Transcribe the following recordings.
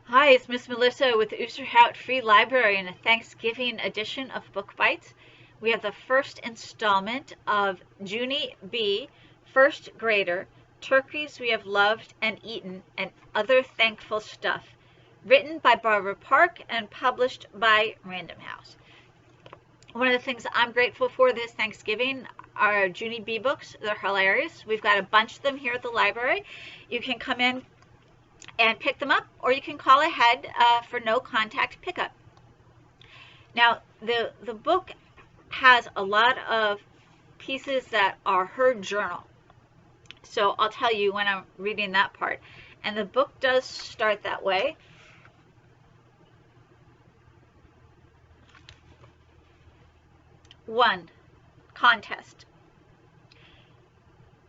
Hi, it's Miss Melissa with the Oosterhout Free Library in a Thanksgiving edition of Book Bites. We have the first installment of Junie B., first grader, Turkeys We Have Loved and Eaten and Other Thankful Stuff, written by Barbara Park and published by Random House. One of the things I'm grateful for this Thanksgiving are Junie B. books. They're hilarious. We've got a bunch of them here at the library. You can come in and pick them up, or you can call ahead for no contact pickup. Now, the book has a lot of pieces that are her journal. So I'll tell you when I'm reading that part. And the book does start that way. One, contest.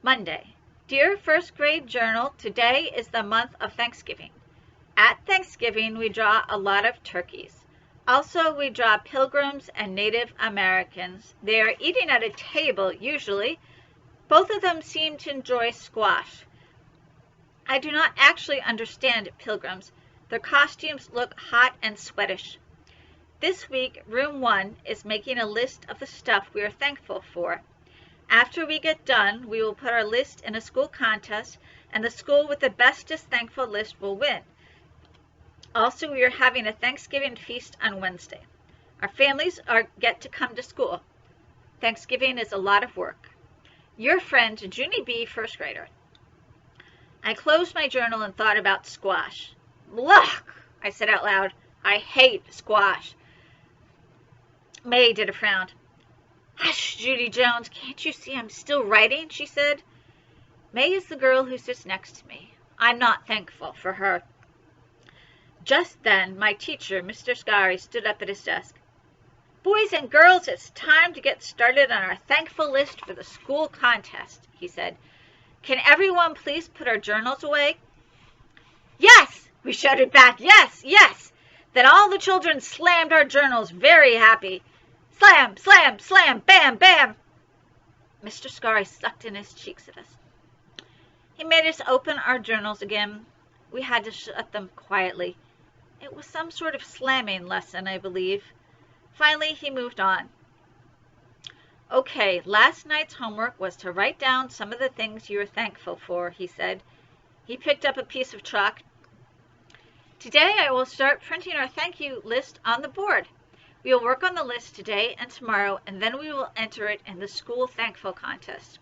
Monday. Dear First Grade Journal, today is the month of Thanksgiving. At Thanksgiving, we draw a lot of turkeys. Also, we draw pilgrims and Native Americans. They are eating at a table, usually. Both of them seem to enjoy squash. I do not actually understand pilgrims. Their costumes look hot and sweatish. This week, Room 1 is making a list of the stuff we are thankful for. After we get done, we will put our list in a school contest, and the school with the bestest thankful list will win. Also, we are having a Thanksgiving feast on Wednesday. Our families get to come to school. Thanksgiving is a lot of work. Your friend, Junie B., first grader. I closed my journal and thought about squash. Look, I said out loud. I hate squash. May did a frown. Hush, Judy Jones, can't you see I'm still writing? She said. May is the girl who sits next to me. I'm not thankful for her. Just then, my teacher, Mr. Scary, stood up at his desk. Boys and girls, it's time to get started on our thankful list for the school contest, he said. Can everyone please put our journals away? Yes, we shouted back. Yes, yes. Then all the children slammed our journals, very happy. Slam, slam, slam, bam, bam. Mr. Scary sucked in his cheeks at us. He made us open our journals again. We had to shut them quietly. It was some sort of slamming lesson, I believe. Finally, he moved on. Okay, last night's homework was to write down some of the things you were thankful for, he said. He picked up a piece of chalk. Today I will start printing our thank you list on the board. We will work on the list today and tomorrow, and then we will enter it in the school thankful contest.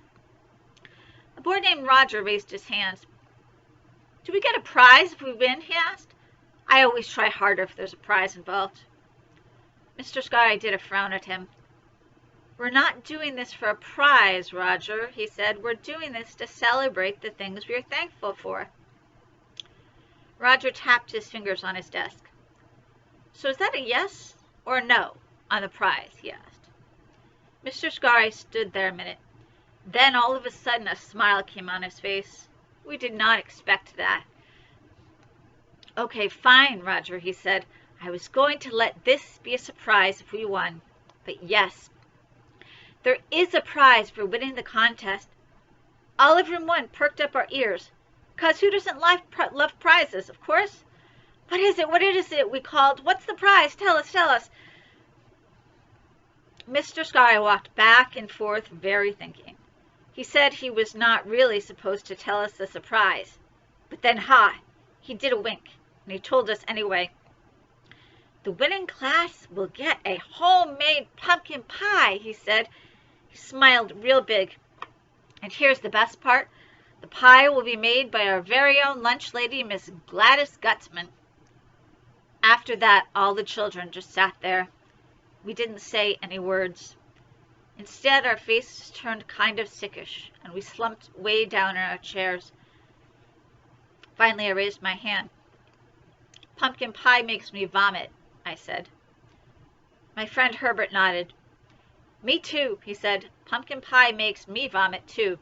A boy named Roger raised his hand. Do we get a prize if we win? He asked. I always try harder if there's a prize involved. Mr. Sky did a frown at him. We're not doing this for a prize, Roger, he said. We're doing this to celebrate the things we are thankful for. Roger tapped his fingers on his desk. So is that a yes or no on the prize? He asked. Mr. Scary stood there a minute. Then all of a sudden a smile came on his face. We did not expect that. Okay, fine, Roger, he said. I was going to let this be a surprise if we won. But yes, there is a prize for winning the contest. All of Room 1 perked up our ears. 'Cause who doesn't love prizes, of course? What is it? What is it? We called. What's the prize? Tell us, tell us. Mr. Sky walked back and forth, very thinking. He said he was not really supposed to tell us the surprise. But then, he did a wink, and he told us anyway. The winning class will get a homemade pumpkin pie, he said. He smiled real big. And here's the best part. The pie will be made by our very own lunch lady, Miss Gladys Gutzman. After that, all the children just sat there. We didn't say any words. Instead, our faces turned kind of sickish, and we slumped way down in our chairs. Finally, I raised my hand. Pumpkin pie makes me vomit, I said. My friend Herbert nodded. Me too, he said. Pumpkin pie makes me vomit too.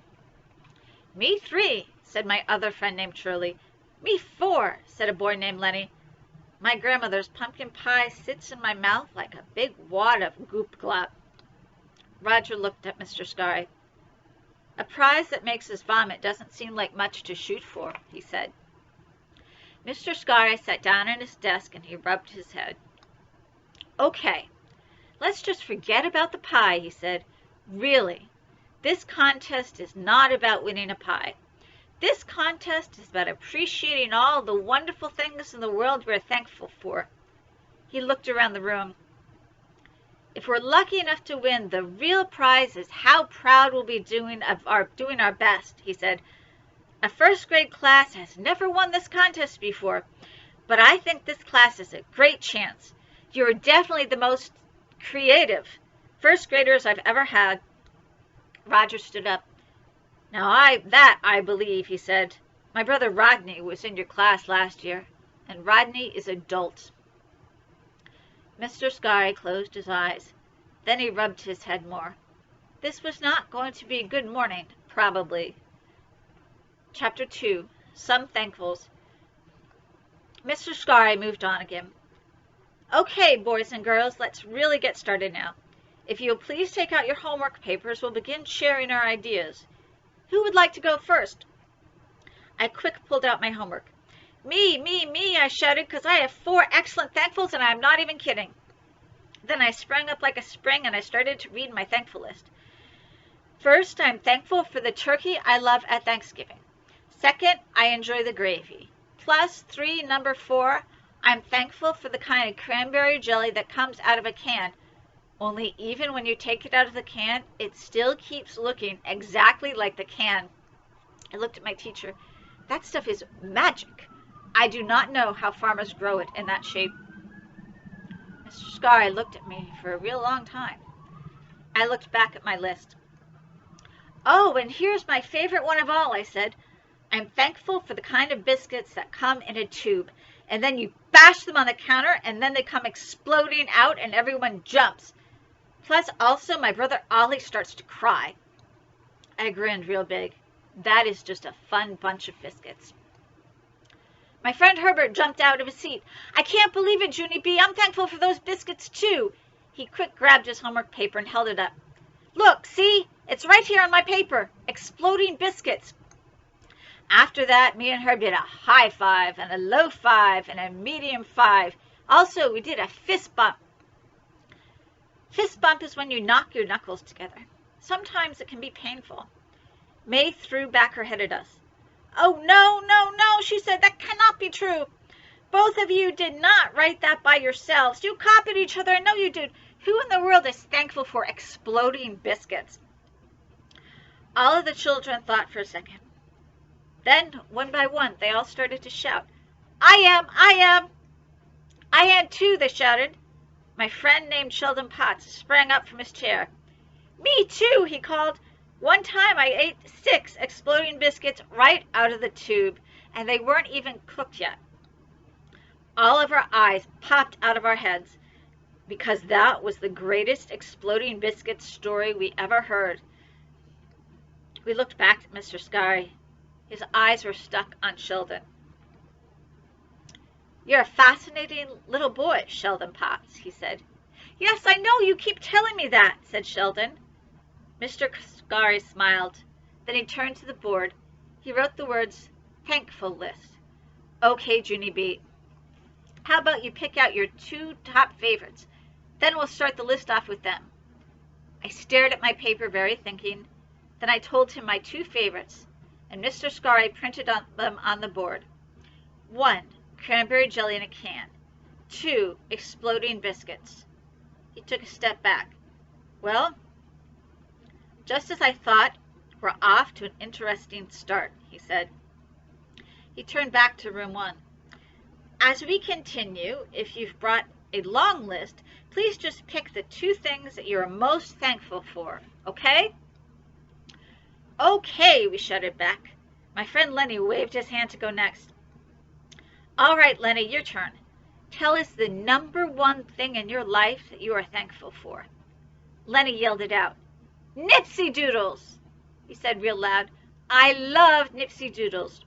Me 3, said my other friend named Shirley. Me 4, said a boy named Lenny. My grandmother's pumpkin pie sits in my mouth like a big wad of goop glop. Roger looked at Mr. Sky. A prize that makes us vomit doesn't seem like much to shoot for, he said. Mr. Scarry sat down at his desk and he rubbed his head. "Okay, let's just forget about the pie," he said. "Really, this contest is not about winning a pie. This contest is about appreciating all the wonderful things in the world we're thankful for." He looked around the room. "If we're lucky enough to win, the real prize is how proud we'll be doing our best," he said. "A first-grade class has never won this contest before, but I think this class has a great chance. You're definitely the most creative first graders I've ever had." Roger stood up. "Now I believe," he said. "My brother Rodney was in your class last year, and Rodney is a dolt." Mr. Scarry closed his eyes. Then he rubbed his head more. This was not going to be a good morning, probably. Chapter 2. Some Thankfuls. Mr. Scarry moved on again. "Okay, boys and girls, let's really get started now. If you'll please take out your homework papers, we'll begin sharing our ideas. Who would like to go first?" I quick pulled out my homework. Me, I shouted, because I have 4 excellent thankfuls, and I'm not even kidding. Then I sprang up like a spring, and I started to read my thankful list. First, I'm thankful for the turkey I love at Thanksgiving. Second, I enjoy the gravy. Plus 3, number 4, I'm thankful for the kind of cranberry jelly that comes out of a can. Only even when you take it out of the can, it still keeps looking exactly like the can. I looked at my teacher. That stuff is magic. I do not know how farmers grow it in that shape. Mr. Scarry looked at me for a real long time. I looked back at my list. "Oh, and here's my favorite one of all," I said. "I'm thankful for the kind of biscuits that come in a tube, and then you bash them on the counter, and then they come exploding out, and everyone jumps. Plus, also, my brother Ollie starts to cry." I grinned real big. That is just a fun bunch of biscuits. My friend Herbert jumped out of his seat. "I can't believe it, Junie B. I'm thankful for those biscuits, too." He quick grabbed his homework paper and held it up. "Look, see? It's right here on my paper. Exploding biscuits." After that, me and Herb did a high five and a low five and a medium five. Also, we did a fist bump. Fist bump is when you knock your knuckles together. Sometimes it can be painful. May threw back her head at us. "Oh, no, she said. "That cannot be true. Both of you did not write that by yourselves. You copied each other. I know you did. Who in the world is thankful for exploding biscuits?" All of the children thought for a second. Then, one by one, they all started to shout. I am too," they shouted. My friend named Sheldon Potts sprang up from his chair. "Me too," he called. "One time I ate 6 exploding biscuits right out of the tube, and they weren't even cooked yet." All of our eyes popped out of our heads, because that was the greatest exploding biscuit story we ever heard. We looked back at Mr. Scarry. His eyes were stuck on Sheldon. "You're a fascinating little boy, Sheldon Potts," he said. "Yes, I know, you keep telling me that," said Sheldon. Mr. Scarry smiled. Then he turned to the board. He wrote the words, "Thankful list." "Okay, Junie B. How about you pick out your 2 top favorites? Then we'll start the list off with them." I stared at my paper, very thinking. Then I told him my 2 favorites, and Mr. Scarry printed them on the board. 1, cranberry jelly in a can. 2, exploding biscuits. He took a step back. "Well, just as I thought, we're off to an interesting start," he said. He turned back to room 1. "As we continue, if you've brought a long list, please just pick the 2 things that you're most thankful for, okay?" "Okay," we shouted back. My friend Lenny waved his hand to go next. "All right, Lenny, your turn. Tell us the number 1 thing in your life that you are thankful for." Lenny yelled it out. "Nipsy Doodles," he said real loud. "I love Nipsy Doodles."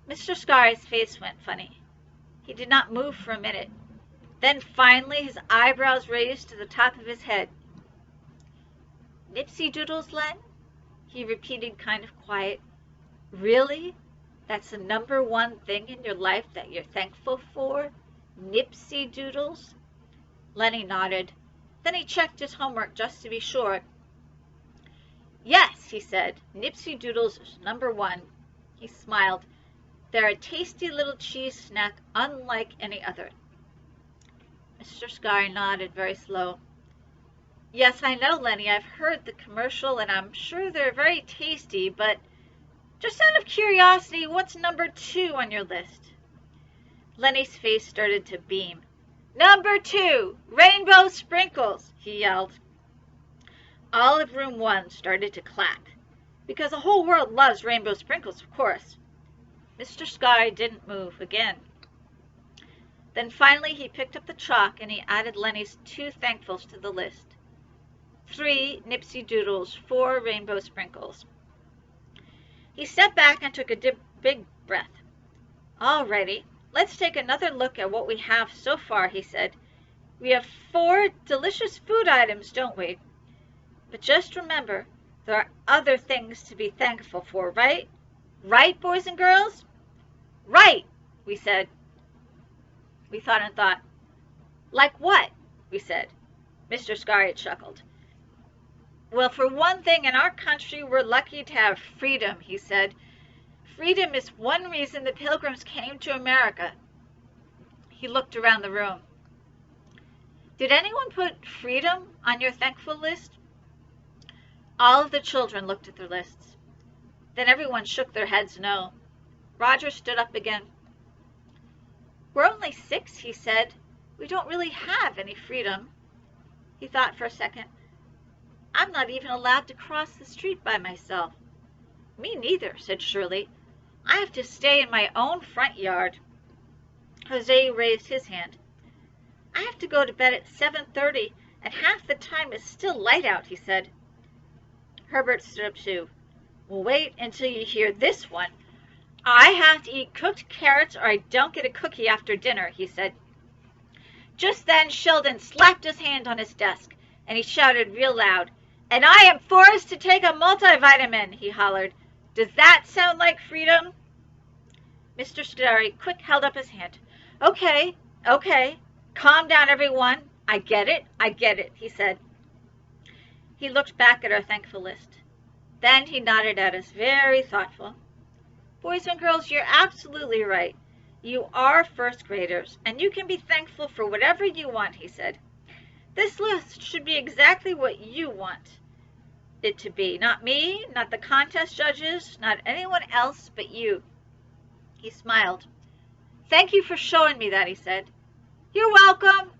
Mr. Scarry's face went funny. He did not move for a minute. Then finally his eyebrows raised to the top of his head. "Nipsy Doodles, Len?" he repeated, kind of quiet. "Really?" That's the number one thing in your life that you're thankful for? Nipsey Doodles? Lenny nodded. Then he checked his homework just to be sure. Yes, he said, Nipsey Doodles is number one. He smiled. They're a tasty little cheese snack unlike any other. Mr. Sky nodded very slow. Yes, I know, Lenny. I've heard the commercial, and I'm sure they're very tasty, but just out of curiosity, what's number 2 on your list? Lenny's face started to beam. Number 2, rainbow sprinkles, he yelled. All of room 1 started to clap, because the whole world loves rainbow sprinkles, of course. Mr. Sky didn't move again. Then finally he picked up the chalk and he added Lenny's 2 thankfuls to the list. 3 Nipsey Doodles, 4 rainbow sprinkles. He stepped back and took a big breath. Alrighty, let's take another look at what we have so far, he said. We have 4 delicious food items, don't we? But just remember, there are other things to be thankful for, right? Right, boys and girls? Right, we said. We thought and thought. Like what? We said. Mr. Sky chuckled. Well, for one thing, in our country, we're lucky to have freedom, he said. Freedom is one reason the Pilgrims came to America. He looked around the room. Did anyone put freedom on your thankful list? All of the children looked at their lists. Then everyone shook their heads no. Roger stood up again. We're only 6, he said. We don't really have any freedom. He thought for a second. I'm not even allowed to cross the street by myself. Me neither, said Shirley. I have to stay in my own front yard. Jose raised his hand. I have to go to bed at 7:30, and half the time it's still light out, he said. Herbert stood up too. Well, wait until you hear this one. I have to eat cooked carrots or I don't get a cookie after dinner, he said. Just then Sheldon slapped his hand on his desk, and he shouted real loud, And I am forced to take a multivitamin, he hollered. Does that sound like freedom? Mr. Starry quick held up his hand. Okay, calm down, everyone. I get it, he said. He looked back at our thankful list. Then he nodded at us, very thoughtful. Boys and girls, you're absolutely right. You are first graders, and you can be thankful for whatever you want, he said. This list should be exactly what you want it to be. Not me, not the contest judges, not anyone else but you. He smiled. Thank you for showing me that, he said. You're welcome,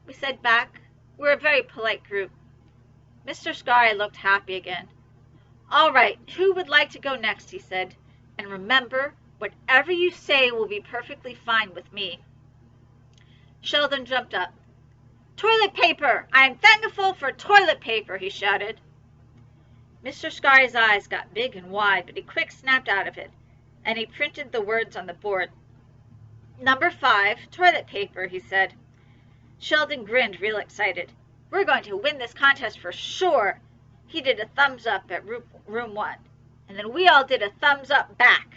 we said back. We're a very polite group. Mr. Sky looked happy again. All right, who would like to go next, he said. And remember, whatever you say will be perfectly fine with me. Sheldon jumped up. Toilet paper! I am thankful for toilet paper, he shouted. Mr. Sky's eyes got big and wide, but he quick snapped out of it, and he printed the words on the board. Number 5, toilet paper, he said. Sheldon grinned real excited. We're going to win this contest for sure. He did a thumbs up at room 1, and then we all did a thumbs up back,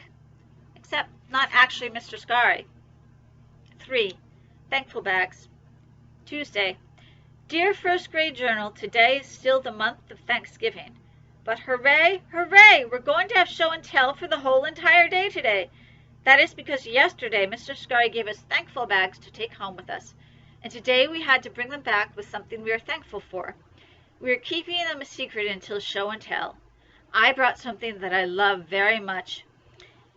except not actually Mr. Sky. 3, thankful bags. Tuesday. Dear First Grade Journal, today is still the month of Thanksgiving. But hooray, hooray, we're going to have show and tell for the whole entire day today. That is because yesterday Mr. Sky gave us thankful bags to take home with us. And today we had to bring them back with something we are thankful for. We are keeping them a secret until show and tell. I brought something that I love very much.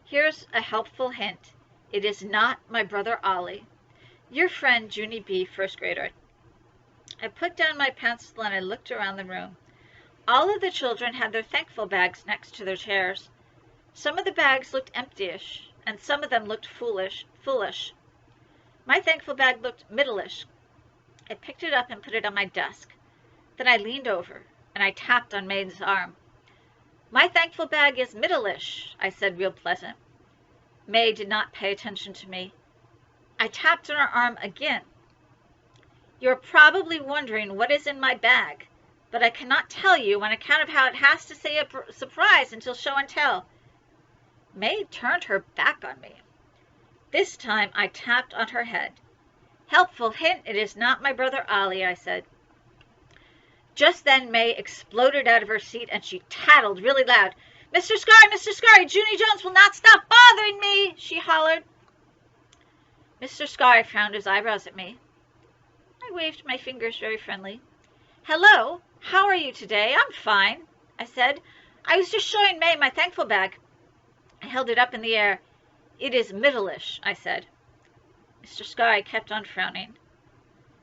Here's a helpful hint. It is not my brother Ollie. Your friend Junie B., first grader. I put down my pencil and I looked around the room. All of the children had their thankful bags next to their chairs. Some of the bags looked empty-ish, and some of them looked foolish. My thankful bag looked middle-ish. I picked it up and put it on my desk. Then I leaned over, and I tapped on May's arm. My thankful bag is middle-ish, I said real pleasant. May did not pay attention to me. I tapped on her arm again. You're probably wondering what is in my bag, but I cannot tell you on account of how it has to say a surprise until show and tell. May turned her back on me. This time I tapped on her head. "Helpful hint, it is not my brother Ollie," I said. Just then May exploded out of her seat and she tattled really loud. "Mr. Scarry, Junie Jones will not stop bothering me," she hollered. Mr. Scarry frowned his eyebrows at me. I waved my fingers very friendly. "Hello, how are you today?" "I'm fine," I said. "I was just showing May my thankful bag." I held it up in the air. "It is middle-ish," I said. Mr. Scarry kept on frowning.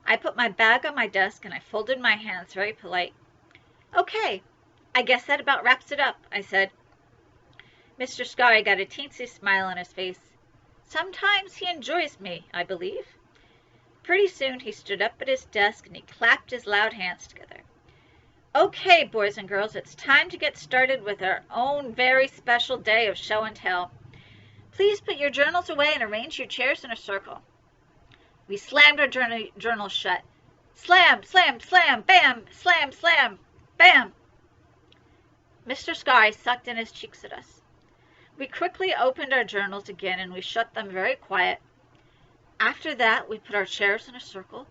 I put my bag on my desk and I folded my hands very polite. "Okay, I guess that about wraps it up," I said. Mr. Scarry got a teensy smile on his face. Sometimes he enjoys me, I believe. Pretty soon he stood up at his desk and he clapped his loud hands together. "Okay, boys and girls, it's time to get started with our own very special day of show and tell. Please put your journals away and arrange your chairs in a circle." We slammed our journals shut. Slam, slam, slam, bam, slam, slam, bam. Mr. Scarry sucked in his cheeks at us. We quickly opened our journals again and we shut them very quiet. After that, we put our chairs in a circle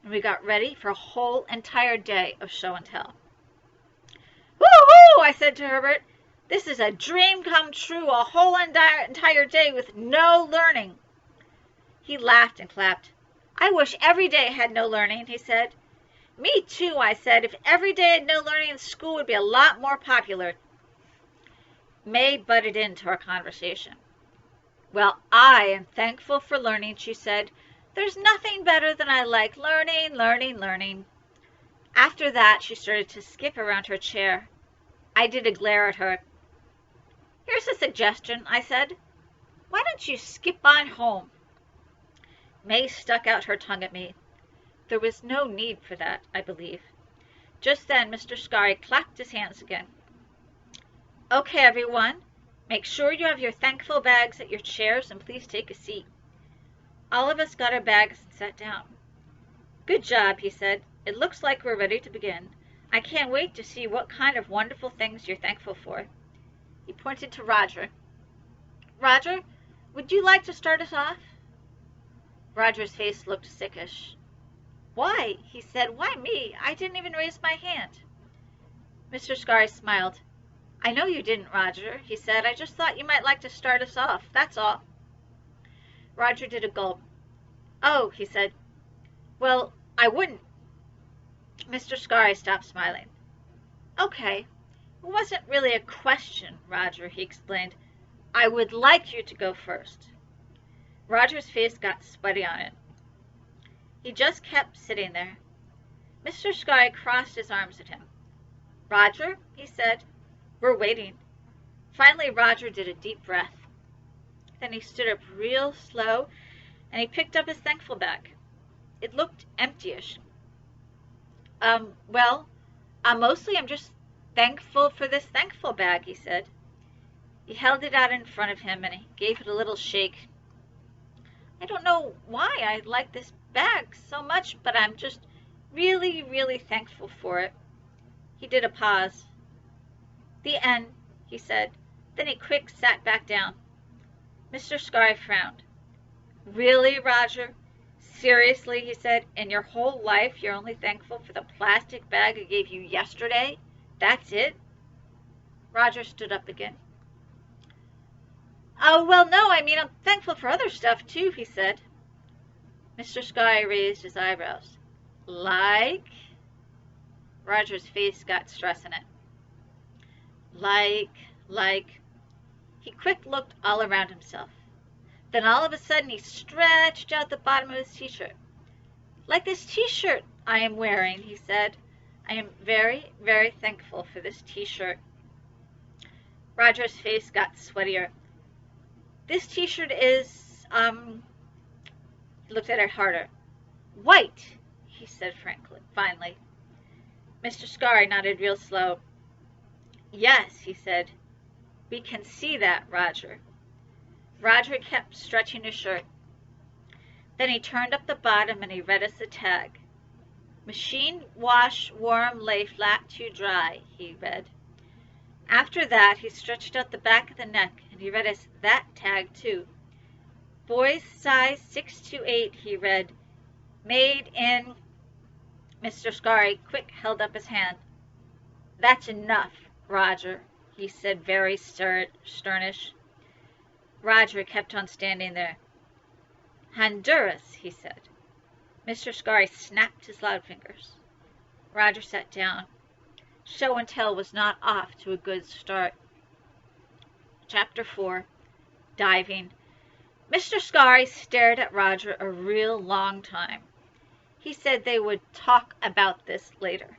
and we got ready for a whole entire day of show and tell. "Woo-hoo!" I said to Herbert. "This is a dream come true, a whole entire day with no learning." He laughed and clapped. "I wish every day had no learning," he said. "Me too," I said. "If every day had no learning, school would be a lot more popular." May butted into our conversation. "Well, I am thankful for learning," she said. "There's nothing better than I like learning, learning, learning." After that, she started to skip around her chair. I did a glare at her. "Here's a suggestion," I said. "Why don't you skip on home?" May stuck out her tongue at me. There was no need for that, I believe. Just then, Mr. Scarry clapped his hands again. "Okay, everyone, make sure you have your thankful bags at your chairs and please take a seat." All of us got our bags and sat down. "Good job," he said. "It looks like we're ready to begin. I can't wait to see what kind of wonderful things you're thankful for." He pointed to Roger. "Roger, would you like to start us off?" Roger's face looked sickish. "Why?" he said. "Why me? I didn't even raise my hand." Mr. Scarry smiled. "I know you didn't, Roger," he said. "I just thought you might like to start us off, that's all." Roger did a gulp. "Oh," he said. "Well, I wouldn't." Mr. Scarry stopped smiling. "Okay, it wasn't really a question, Roger," he explained. "I would like you to go first." Roger's face got sweaty on it. He just kept sitting there. Mr. Scarry crossed his arms at him. "Roger," he said, "we're waiting." Finally, Roger did a deep breath. Then he stood up real slow and he picked up his thankful bag. It looked empty-ish. Well, mostly I'm just thankful for this thankful bag," he said. He held it out in front of him and he gave it a little shake. "I don't know why I like this bag so much, but I'm just really, really thankful for it." He did a pause. "The end," he said. Then he quick sat back down. Mr. Scarry frowned. "Really, Roger? Seriously," he said, "in your whole life you're only thankful for the plastic bag I gave you yesterday? That's it?" Roger stood up again. "Oh, well, no, I mean, I'm thankful for other stuff, too," he said. Mr. Scarry raised his eyebrows. "Like?" Roger's face got stress in it. Like. He quick looked all around himself. Then all of a sudden he stretched out the bottom of his t-shirt. "Like this t-shirt I am wearing," he said. "I am very, very thankful for this t-shirt." Roger's face got sweatier. "This t-shirt is, he looked at it harder. "White," he said finally. Mr. Scarry nodded real slow. "Yes," he said. "We can see that, Roger." Roger kept stretching his shirt. Then he turned up the bottom and he read us a tag. "Machine wash warm lay flat to dry," he read. After that, he stretched out the back of the neck, and he read us that tag, too. Boys size 6 to 8, he read. Made in... Mr. Scarry quick held up his hand. That's enough, Roger, he said, very sternish. Roger kept on standing there. Honduras, he said. Mr. Scarry snapped his loud fingers. Roger sat down. Show and tell was not off to a good start. Chapter 4. Diving. Mr. Scarry stared at Roger a real long time. He said they would talk about this later.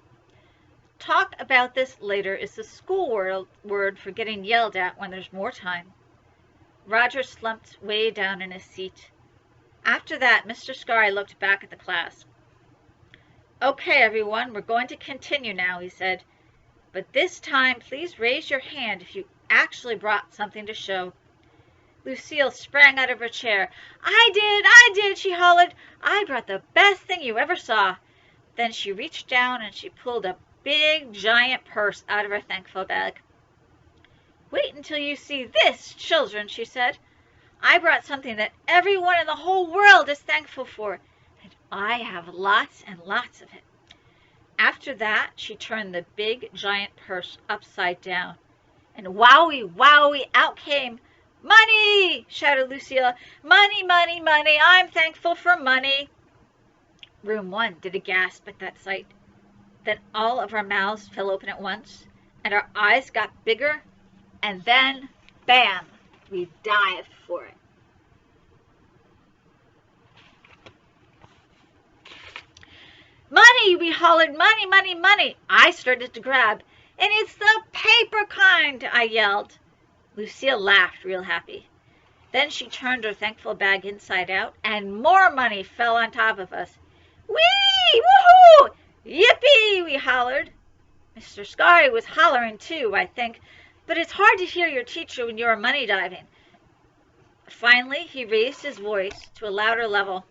Talk about this later is the school word for getting yelled at when there's more time. Roger slumped way down in his seat. After that, Mr. Scarry looked back at the class. Okay, everyone, we're going to continue now, he said. But this time, please raise your hand if you actually brought something to show. Lucille sprang out of her chair. I did, she hollered. I brought the best thing you ever saw. Then she reached down and she pulled a big, giant purse out of her thankful bag. Wait until you see this, children, she said. I brought something that everyone in the whole world is thankful for, and I have lots and lots of it. After that, she turned the big, giant purse upside down, and wowie, wowie, out came money, shouted Lucille. Money, money, money, I'm thankful for money. Room 1 did a gasp at that sight. Then all of our mouths fell open at once, and our eyes got bigger, and then, bam, we dived for it. Money, we hollered, money, money, money. I started to grab. And it's the paper kind, I yelled. Lucille laughed real happy. Then she turned her thankful bag inside out, and more money fell on top of us. Whee! Woohoo! Yippee! We hollered. Mr. Scarry was hollering too, I think, but it's hard to hear your teacher when you are money diving. Finally, he raised his voice to a louder level.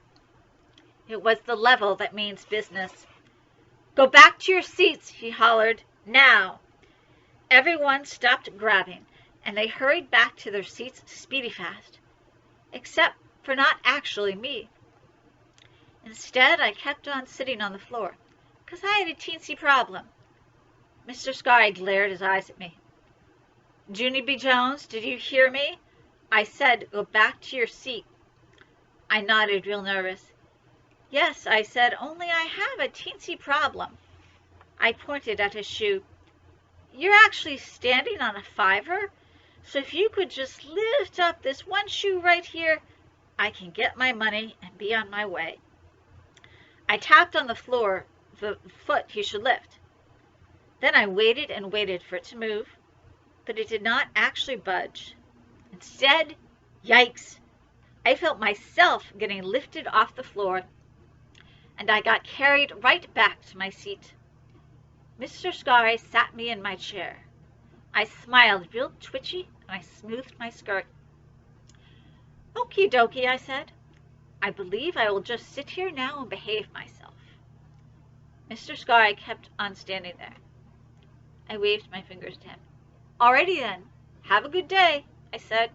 It was the level that means business. Go back to your seats, he hollered. Now. Everyone stopped grabbing, and they hurried back to their seats speedy fast, except for not actually me. Instead, I kept on sitting on the floor, because I had a teensy problem. Mr. Scarry glared his eyes at me. Junie B. Jones, did you hear me? I said, go back to your seat. I nodded real nervous. Yes, I said, only I have a teensy problem. I pointed at his shoe. You're actually standing on a 5er, so if you could just lift up this one shoe right here, I can get my money and be on my way. I tapped on the floor the foot he should lift. Then I waited and waited for it to move, but it did not actually budge. Instead, yikes, I felt myself getting lifted off the floor, and I got carried right back to my seat. Mr. Scarry sat me in my chair. I smiled real twitchy, and I smoothed my skirt. Okie dokie, I said. I believe I will just sit here now and behave myself. Mr. Scarry kept on standing there. I waved my fingers to him. Alrighty then, have a good day, I said.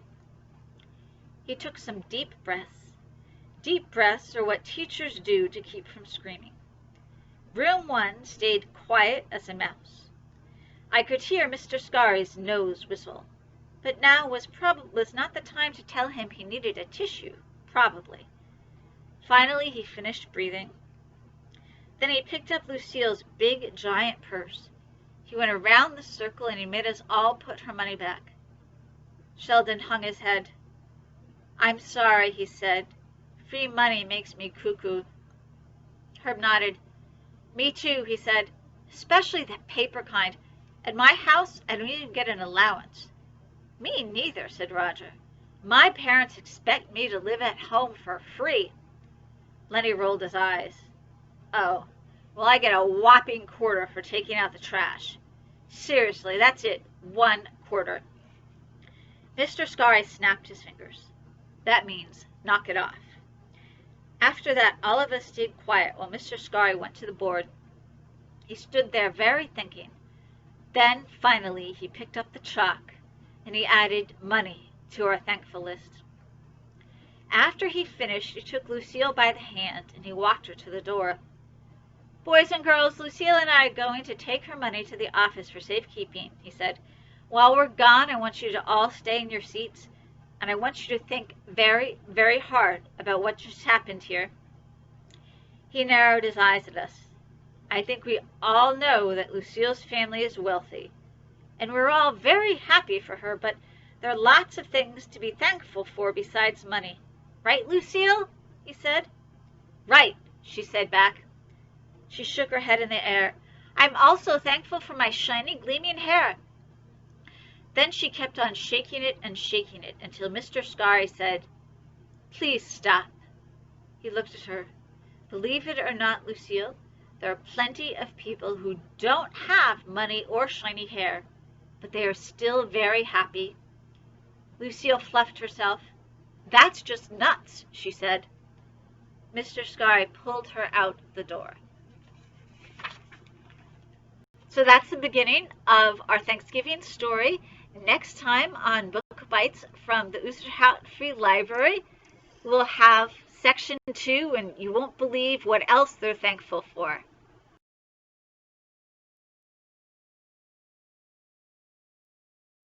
He took some deep breaths. Deep breaths are what teachers do to keep from screaming. Room 1 stayed quiet as a mouse. I could hear Mr. Scarry's nose whistle, but now was not the time to tell him he needed a tissue, probably. Finally, he finished breathing. Then he picked up Lucille's big, giant purse. He went around the circle and he made us all put her money back. Sheldon hung his head. I'm sorry, he said. Free money makes me cuckoo. Herb nodded. Me too, he said. Especially that paper kind. At my house, I don't even get an allowance. Me neither, said Roger. My parents expect me to live at home for free. Lenny rolled his eyes. Oh, well, I get a whopping quarter for taking out the trash. Seriously, that's it. 1 quarter. Mr. Scarry snapped his fingers. That means knock it off. After that, all of us stayed quiet while Mr. Scarry went to the board. He stood there very thinking. Then, finally, he picked up the chalk, and he added money to our thankful list. After he finished, he took Lucille by the hand, and he walked her to the door. "Boys and girls, Lucille and I are going to take her money to the office for safekeeping," he said. "While we're gone, I want you to all stay in your seats, and I want you to think very, very hard about what just happened here." He narrowed his eyes at us. "I think we all know that Lucille's family is wealthy, and we're all very happy for her, but there are lots of things to be thankful for besides money. Right, Lucille?" he said. "Right," she said back. She shook her head in the air. "I'm also thankful for my shiny, gleaming hair." Then she kept on shaking it until Mr. Scarry said, "Please stop." He looked at her. "Believe it or not, Lucille, there are plenty of people who don't have money or shiny hair, but they are still very happy." Lucille fluffed herself. "That's just nuts," she said. Mr. Scarry pulled her out the door. So that's the beginning of our Thanksgiving story. Next time on Book Bites from the Oosterhout Free Library, we'll have section 2, and you won't believe what else they're thankful for.